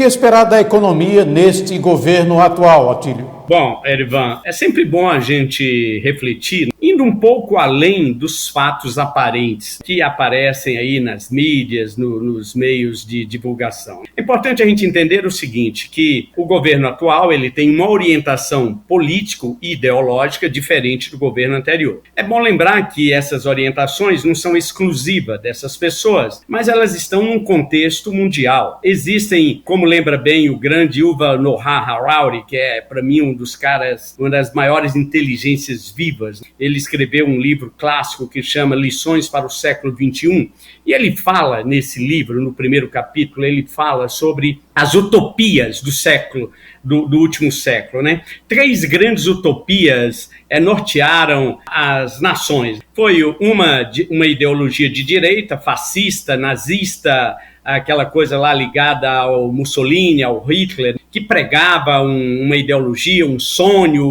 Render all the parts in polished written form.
que esperar da economia neste governo atual, Atílio? Bom, Erivan, é sempre bom a gente refletir, indo um pouco além dos fatos aparentes que aparecem aí nas mídias, nos meios de divulgação. É importante a gente entender o seguinte, que o governo atual ele tem uma orientação político e ideológica diferente do governo anterior. É bom lembrar que essas orientações não são exclusivas dessas pessoas, mas elas estão num contexto mundial. Existem, como lembra bem o grande Yuval Noah Harari, que é, para mim, dos caras, uma das maiores inteligências vivas. Ele escreveu um livro clássico que chama Lições para o Século XXI, e ele fala nesse livro, no primeiro capítulo, ele fala sobre as utopias do século, do último século, né? 3 grandes utopias nortearam as nações. Foi uma ideologia de direita, fascista, nazista, aquela coisa lá ligada ao Mussolini, ao Hitler, que pregava uma ideologia, um sonho,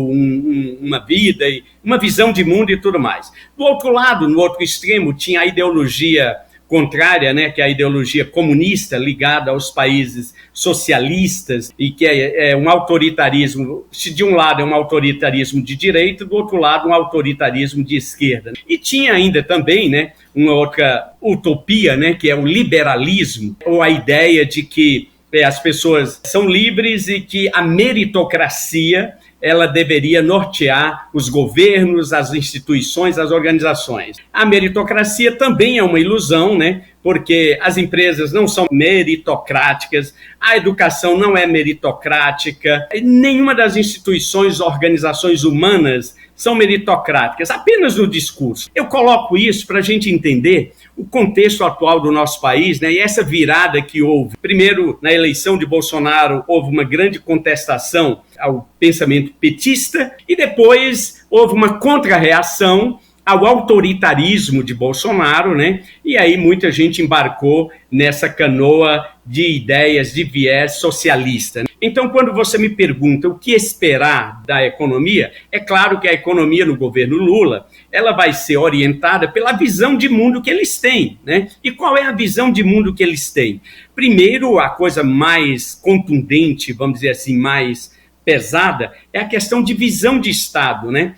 uma vida, uma visão de mundo e tudo mais. Do outro lado, no outro extremo, tinha a ideologia contrária, né, que é a ideologia comunista ligada aos países socialistas e que é um autoritarismo, se de um lado é um autoritarismo de direita, do outro lado um autoritarismo de esquerda. E tinha ainda também, né, uma outra utopia, né, que é o liberalismo, ou a ideia de que as pessoas são livres e que a meritocracia ela deveria nortear os governos, as instituições, as organizações. A meritocracia também é uma ilusão, né? Porque as empresas não são meritocráticas, a educação não é meritocrática, nenhuma das instituições, organizações humanas são meritocráticas, apenas no discurso. Eu coloco isso para a gente entender o contexto atual do nosso país, né? E essa virada que houve. Primeiro, na eleição de Bolsonaro, houve uma grande contestação ao pensamento petista e depois houve uma contra-reação ao autoritarismo de Bolsonaro, né? E aí muita gente embarcou nessa canoa de ideias de viés socialista. Então, quando você me pergunta o que esperar da economia, é claro que a economia no governo Lula, ela vai ser orientada pela visão de mundo que eles têm, né? E qual é a visão de mundo que eles têm? Primeiro, a coisa mais contundente, vamos dizer assim, mais pesada, é a questão de visão de Estado, né?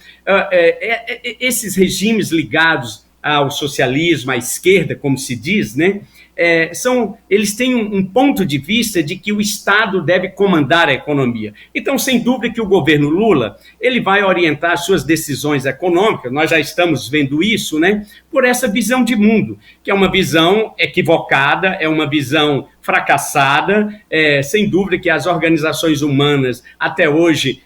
Esses regimes ligados ao socialismo, à esquerda, como se diz, né? Eles têm um ponto de vista de que o Estado deve comandar a economia. Então, sem dúvida que o governo Lula ele vai orientar suas decisões econômicas, nós já estamos vendo isso, né, por essa visão de mundo, que é uma visão equivocada, é uma visão fracassada, sem dúvida que as organizações humanas, até hoje,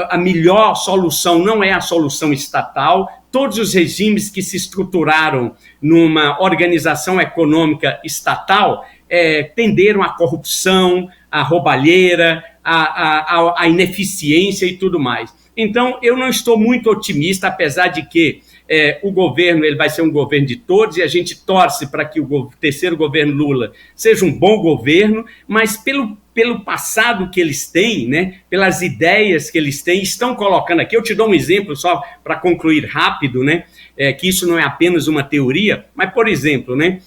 a melhor solução não é a solução estatal. Todos os regimes que se estruturaram numa organização econômica estatal tenderam à corrupção, à roubalheira, à ineficiência e tudo mais. Então, eu não estou muito otimista, apesar de que o governo ele vai ser um governo de todos e a gente torce para que o terceiro governo Lula seja um bom governo, mas pelo passado que eles têm, né, pelas ideias que eles têm, estão colocando aqui. Eu te dou um exemplo só para concluir rápido, né, que isso não é apenas uma teoria, mas, por exemplo, né,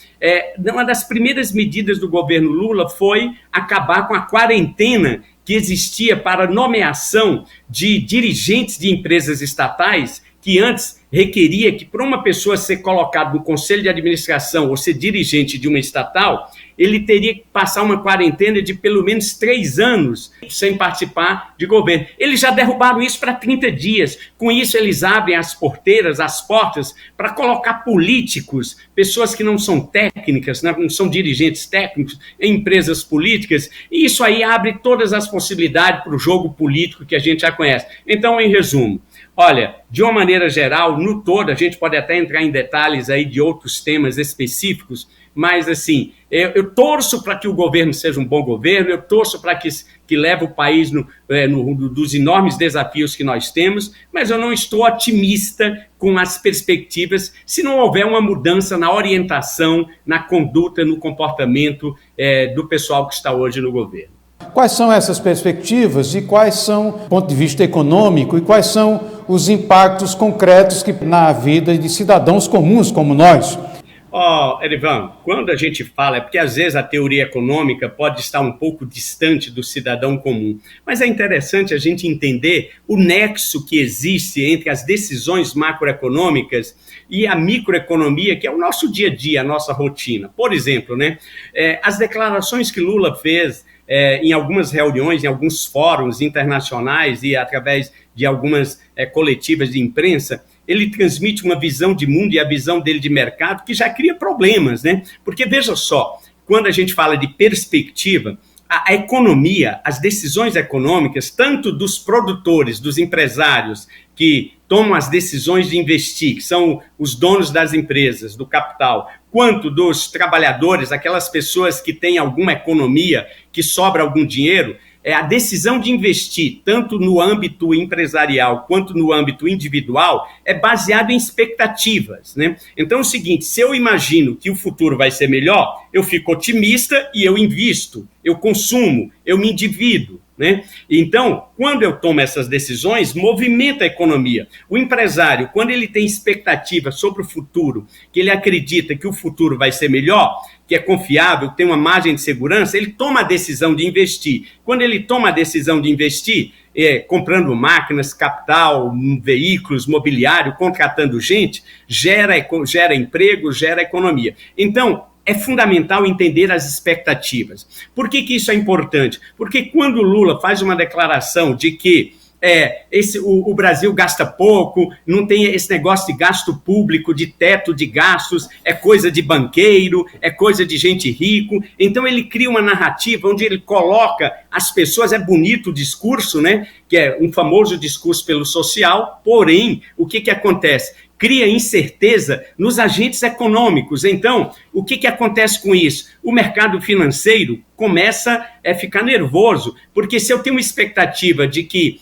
uma das primeiras medidas do governo Lula foi acabar com a quarentena que existia para nomeação de dirigentes de empresas estatais, que antes requeria que, para uma pessoa ser colocada no conselho de administração ou ser dirigente de uma estatal, ele teria que passar uma quarentena de pelo menos 3 anos sem participar de governo. Eles já derrubaram isso para 30 dias. Com isso, eles abrem as porteiras, as portas, para colocar políticos, pessoas que não são técnicas, não são dirigentes técnicos, em empresas políticas, e isso aí abre todas as possibilidades para o jogo político que a gente já conhece. Então, em resumo, olha, de uma maneira geral, no todo, a gente pode até entrar em detalhes aí de outros temas específicos, mas assim, eu torço para que o governo seja um bom governo, eu torço para que leve o país dos enormes desafios que nós temos, mas eu não estou otimista com as perspectivas se não houver uma mudança na orientação, na conduta, no comportamento do pessoal que está hoje no governo. Quais são essas perspectivas e quais são, do ponto de vista econômico, e quais são os impactos concretos na vida de cidadãos comuns como nós? Erivan, quando a gente fala, é porque às vezes a teoria econômica pode estar um pouco distante do cidadão comum, mas é interessante a gente entender o nexo que existe entre as decisões macroeconômicas e a microeconomia, que é o nosso dia a dia, a nossa rotina. Por exemplo, né, as declarações que Lula fez em algumas reuniões, em alguns fóruns internacionais e através de algumas coletivas de imprensa, ele transmite uma visão de mundo e a visão dele de mercado que já cria problemas, né? Porque, veja só, quando a gente fala de perspectiva, a economia, as decisões econômicas, tanto dos produtores, dos empresários que tomam as decisões de investir, que são os donos das empresas, do capital, quanto dos trabalhadores, aquelas pessoas que têm alguma economia, que sobra algum dinheiro, a decisão de investir, tanto no âmbito empresarial quanto no âmbito individual, é baseado em expectativas, né? Então é o seguinte, se eu imagino que o futuro vai ser melhor, eu fico otimista e eu invisto, eu consumo, eu me endivido, né? Então, quando eu tomo essas decisões, movimenta a economia. O empresário, quando ele tem expectativa sobre o futuro, que ele acredita que o futuro vai ser melhor, que é confiável, tem uma margem de segurança, ele toma a decisão de investir. Quando ele toma a decisão de investir, comprando máquinas, capital, veículos, mobiliário, contratando gente, gera emprego, gera economia. Então, é fundamental entender as expectativas. Por que isso é importante? Porque quando o Lula faz uma declaração de que o Brasil gasta pouco, não tem esse negócio de gasto público, de teto de gastos, é coisa de banqueiro, é coisa de gente rico. Então ele cria uma narrativa onde ele coloca as pessoas, é bonito o discurso, né? Que é um famoso discurso pelo social, porém, o que acontece? Cria incerteza nos agentes econômicos. Então, o que acontece com isso? O mercado financeiro começa a ficar nervoso, porque se eu tenho uma expectativa de que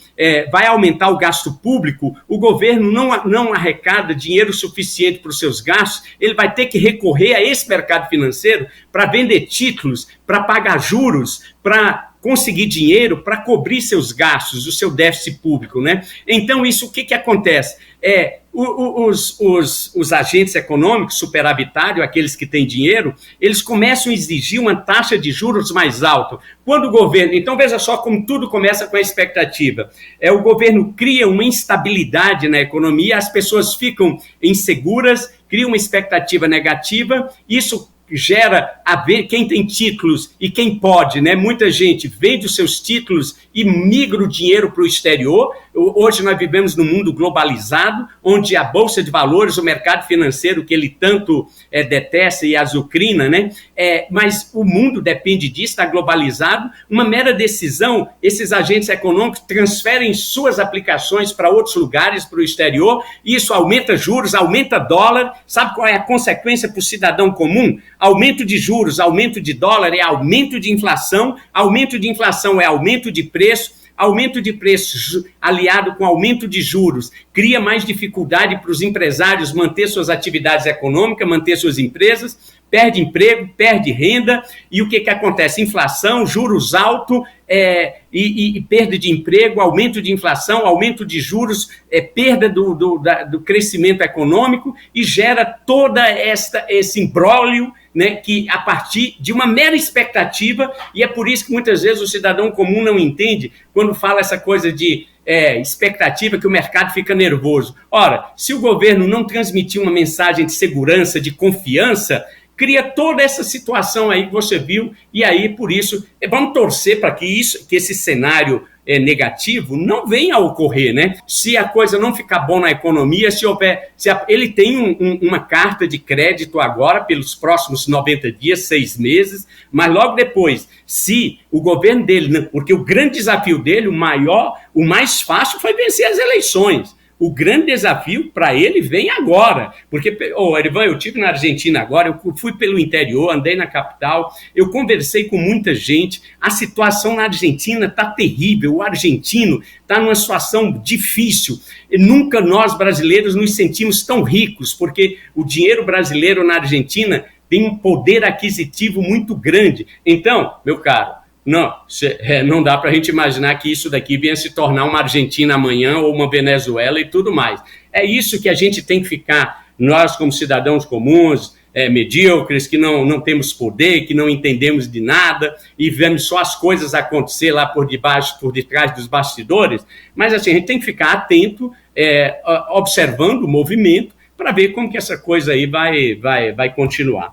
vai aumentar o gasto público, o governo não arrecada dinheiro suficiente para os seus gastos, ele vai ter que recorrer a esse mercado financeiro para vender títulos, para pagar juros, para conseguir dinheiro para cobrir seus gastos, o seu déficit público, né? Então, isso, o que acontece? Os agentes econômicos, superavitários, aqueles que têm dinheiro, eles começam a exigir uma taxa de juros mais alta. Quando o governo... Então, veja só como tudo começa com a expectativa. O governo cria uma instabilidade na economia, as pessoas ficam inseguras, cria uma expectativa negativa, isso gera quem tem títulos e quem pode, né? Muita gente vende os seus títulos e migra o dinheiro para o exterior. Hoje nós vivemos num mundo globalizado, onde a Bolsa de Valores, o mercado financeiro que ele tanto detesta e azucrina, né? Mas o mundo depende disso, está globalizado. Uma mera decisão, esses agentes econômicos transferem suas aplicações para outros lugares, para o exterior, e isso aumenta juros, aumenta dólar. Sabe qual é a consequência para o cidadão comum? Aumento de juros, aumento de dólar é aumento de inflação é aumento de preço aliado com aumento de juros, cria mais dificuldade para os empresários manter suas atividades econômicas, manter suas empresas, perde emprego, perde renda, e o que acontece? Inflação, juros altos e perda de emprego, aumento de inflação, aumento de juros, perda do crescimento econômico, e gera toda esse imbróglio, né, que a partir de uma mera expectativa, e é por isso que muitas vezes o cidadão comum não entende quando fala essa coisa de expectativa, que o mercado fica nervoso. Ora, se o governo não transmitir uma mensagem de segurança, de confiança, cria toda essa situação aí que você viu, e aí, por isso, vamos torcer para que esse cenário negativo não venha a ocorrer, né? Se a coisa não ficar bom na economia, ele tem uma carta de crédito agora pelos próximos 90 dias, 6 meses, mas logo depois, se o governo dele, porque o grande desafio dele, o mais fácil foi vencer as eleições. O grande desafio para ele vem agora, porque, Erivan, eu estive na Argentina agora, eu fui pelo interior, andei na capital, eu conversei com muita gente, a situação na Argentina está terrível, o argentino está numa situação difícil, e nunca nós brasileiros nos sentimos tão ricos, porque o dinheiro brasileiro na Argentina tem um poder aquisitivo muito grande. Então, meu caro, não dá para a gente imaginar que isso daqui venha se tornar uma Argentina amanhã ou uma Venezuela e tudo mais. É isso que a gente tem que ficar, nós como cidadãos comuns, medíocres, que não temos poder, que não entendemos de nada e vemos só as coisas acontecer lá por detrás dos bastidores. Mas assim, a gente tem que ficar atento, observando o movimento, para ver como que essa coisa aí vai continuar.